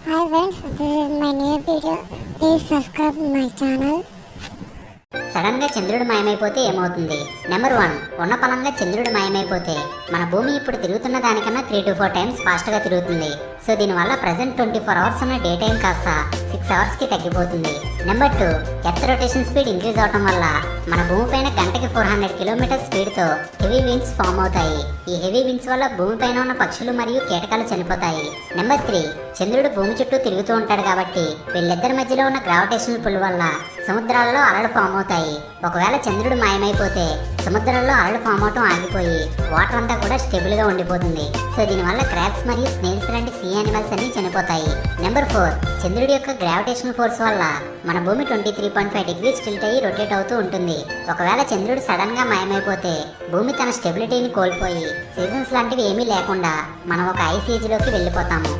Hi friends, this is my new video. Please subscribe my channel. Sudden గా చంద్రుడు మాయమైపోతే ఏమవుతుంది? Number 1, ఉన్న పలంగా చంద్రుడు మాయమైపోతే మన భూమి ఇప్పుడు తిరుగుతున్న దానికన్నా 3 to 4 టైమ్స్ ఫాస్ట్ గా తిరుగుతుంది. సో దీనివల్ల ప్రెసెంట్ 24 అవర్స్ ఉన్న డే టైం కాస్త 6 అవర్స్ కి తగ్గిపోతుంది. Number 2, earth rotation speed increase అవడం వల్ల మన భూమి పైన గంటకి 400 కిలోమీటర్ స్పీడ్ తో హెవీ విండ్స్ ఫామ్ అవుతాయి. ఈ హెవీ విండ్స్ వల్ల భూమి పైన ఉన్న పక్షులు మరియు కీటకాలు చనిపోతాయి. నెంబర్ 3, చంద్రుడు భూమి చుట్టూ తిరుగుతూ ఉంటాడు కాబట్టి వీళ్ళిద్దరి మధ్యలో ఉన్న గ్రావిటేషనల్ పుల్ వల్ల సముద్రాల్లో అలలు ఫామ్ అవుతాయి. ఒకవేళ చంద్రుడు మాయమైపోతే సముద్రంలో అలలు ఫామ్ అవటం ఆగిపోయి వాటర్ అంతా కూడా స్టేబుల్ గా ఉండిపోతుంది. సో దీనివల్ల క్రాబ్స్ మరియు స్నేల్స్ లాంటి సీ యానిమల్స్ అన్ని చనిపోతాయి. నెంబర్ 4, చంద్రుడి యొక్క గ్రావిటేషనల్ ఫోర్స్ వల్ల మన భూమి 23.5 డిగ్రీస్ టిల్ట్ అయ్యి రొటేట్ అవుతూ ఉంటుంది. ఒకవేళ చంద్రుడు సడన్ గా మాయమైపోతే భూమి తన స్టెబిలిటీని కోల్పోయి సీజన్స్ లాంటివి ఏమీ లేకుండా మనం ఒక ఐస్ ఏజ్ లోకి వెళ్ళిపోతాము.